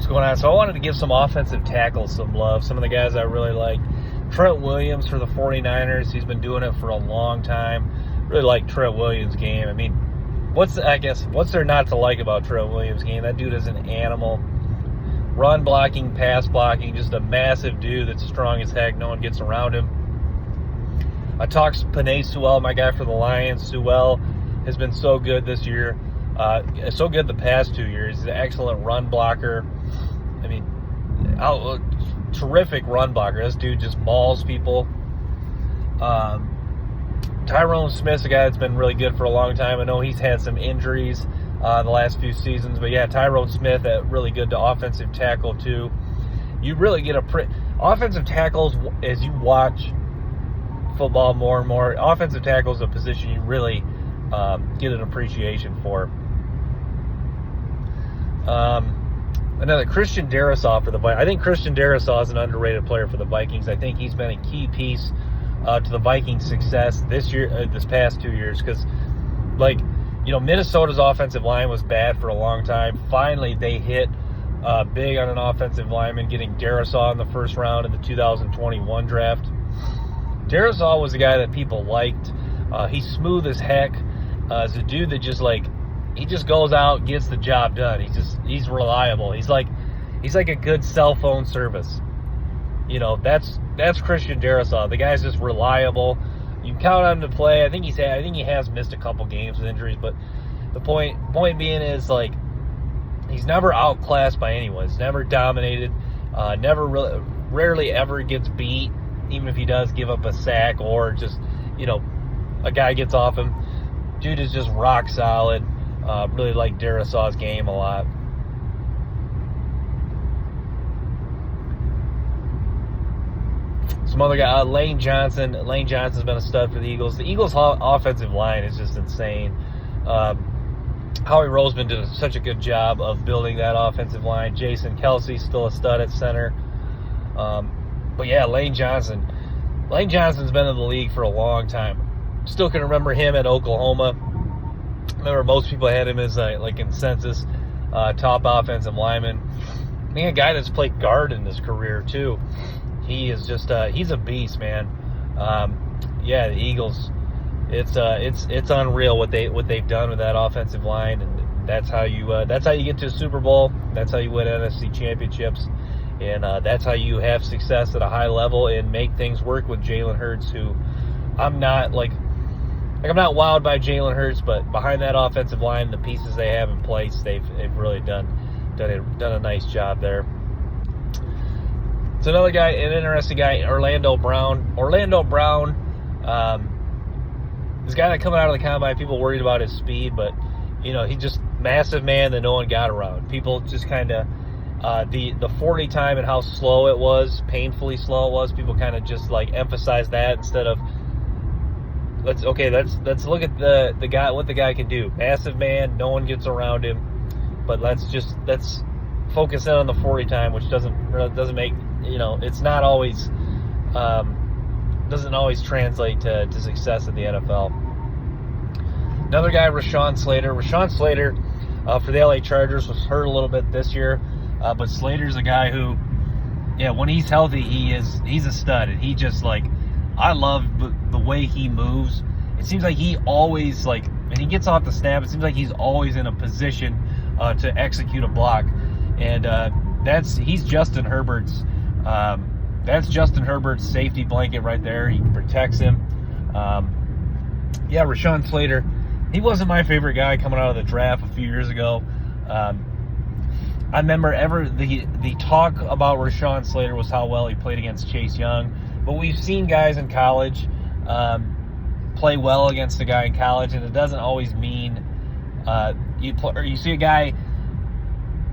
what's going on. So I wanted to give some offensive tackles some love. Some of the guys I really like. Trent Williams for the 49ers. He's been doing it for a long time. Really like Trent Williams' game. I mean, what's there not to like about Trent Williams' game? That dude is an animal. Run blocking, pass blocking, just a massive dude that's strong as heck. No one gets around him. I talked Penei Sewell, my guy for the Lions. Sewell has been so good this year. So good the past 2 years. He's an excellent run blocker. I mean, terrific run blocker. This dude just mauls people. Tyrone Smith's a guy that's been really good for a long time. I know he's had some injuries the last few seasons, but yeah, Tyrone Smith, really good to offensive tackle too. You really get offensive tackles as you watch football more and more. Offensive tackle is a position you really get an appreciation for. Another Christian Darrisaw for the Vikings. I think Christian Darrisaw is an underrated player for the Vikings. I think he's been a key piece to the Vikings' success this past 2 years, because, Minnesota's offensive line was bad for a long time. Finally, they hit big on an offensive lineman, getting Darrisaw in the first round of the 2021 draft. Darrisaw was a guy that people liked. He's smooth as heck. He's a dude that he just goes out, gets the job done. He's reliable. He's like a good cell phone service. That's Christian Darrisaw. The guy's just reliable. You can count on him to play. I think he has missed a couple games with injuries, but the point being is, he's never outclassed by anyone. He's never dominated. Rarely ever gets beat, even if he does give up a sack or just, a guy gets off him. Dude is just rock solid. Really like Darrisaw's game a lot. Some other guy, Lane Johnson. Lane Johnson's been a stud for the Eagles. The Eagles' offensive line is just insane. Howie Roseman did such a good job of building that offensive line. Jason Kelsey's still a stud at center. But yeah, Lane Johnson. Lane Johnson's been in the league for a long time. Still can remember him at Oklahoma. Remember, most people had him as a consensus top offensive lineman. I think a guy that's played guard in his career too. He is just he's a beast, man. The Eagles. It's unreal what they've done with that offensive line, and that's how you get to a Super Bowl. That's how you win NFC championships, and that's how you have success at a high level and make things work with Jalen Hurts, who I'm not wowed by Jalen Hurts, but behind that offensive line, the pieces they have in place, they've really done a nice job there. It's another guy, an interesting guy, Orlando Brown. Orlando Brown, this guy that coming out of the combine, people worried about his speed, but he's just massive man that no one got around. People just kind of the 40 time and how slow it was, painfully slow it was. People kind of just emphasize that instead of let's look at the guy, what the guy can do. Massive man, no one gets around him, but let's focus in on the 40 time, which doesn't make it's not always doesn't always translate to success in the NFL. Another guy, Rashawn Slater. Rashawn Slater for the LA Chargers was hurt a little bit this year, but Slater's a guy who, when he's healthy, he's a stud, and he just I love the way he moves. It seems like he always when he gets off the snap, it seems like he's always in a position to execute a block, and he's Justin Herbert's. That's Justin Herbert's safety blanket right there. He protects him. Rashawn Slater. He wasn't my favorite guy coming out of the draft a few years ago. I remember the talk about Rashawn Slater was how well he played against Chase Young. But we've seen guys in college play well against a guy in college, and it doesn't always mean you see a guy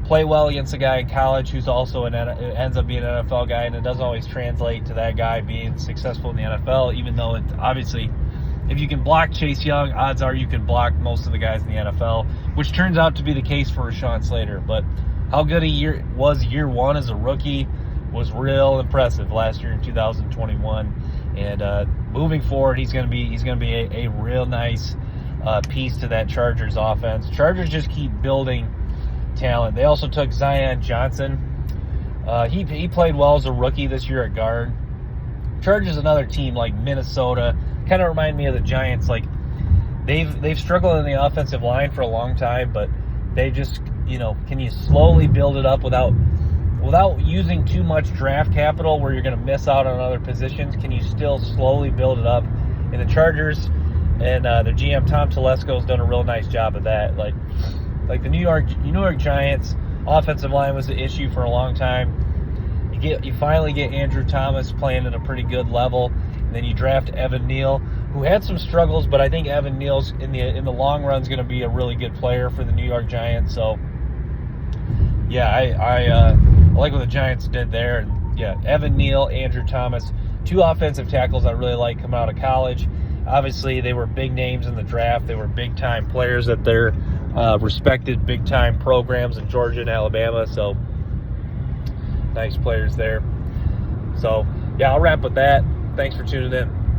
play well against a guy in college who's also ends up being an NFL guy, and it doesn't always translate to that guy being successful in the NFL, even though it obviously, if you can block Chase Young, odds are you can block most of the guys in the NFL, which turns out to be the case for Rashawn Slater. But how good he was year one as a rookie was real impressive last year in 2021, and moving forward, he's going to be a real nice piece to that Chargers offense. Chargers just keep building talent. They also took Zion Johnson. He played well as a rookie this year at guard. Chargers, another team like Minnesota, kind of remind me of the Giants. Like they've struggled in the offensive line for a long time, but they just, can you slowly build it up without using too much draft capital where you're going to miss out on other positions? Can you still slowly build it up? And the Chargers and their GM Tom Telesco has done a real nice job of that. Like the New York Giants offensive line was the issue for a long time. You finally get Andrew Thomas playing at a pretty good level, and then you draft Evan Neal, who had some struggles, but I think Evan Neal's in the long run is going to be a really good player for the New York Giants. So yeah, I like what the Giants did there. And yeah, Evan Neal, Andrew Thomas, two offensive tackles I really like coming out of college. Obviously, they were big names in the draft. They were big-time players at their respected big-time programs in Georgia and Alabama. So nice players there. So yeah, I'll wrap with that. Thanks for tuning in.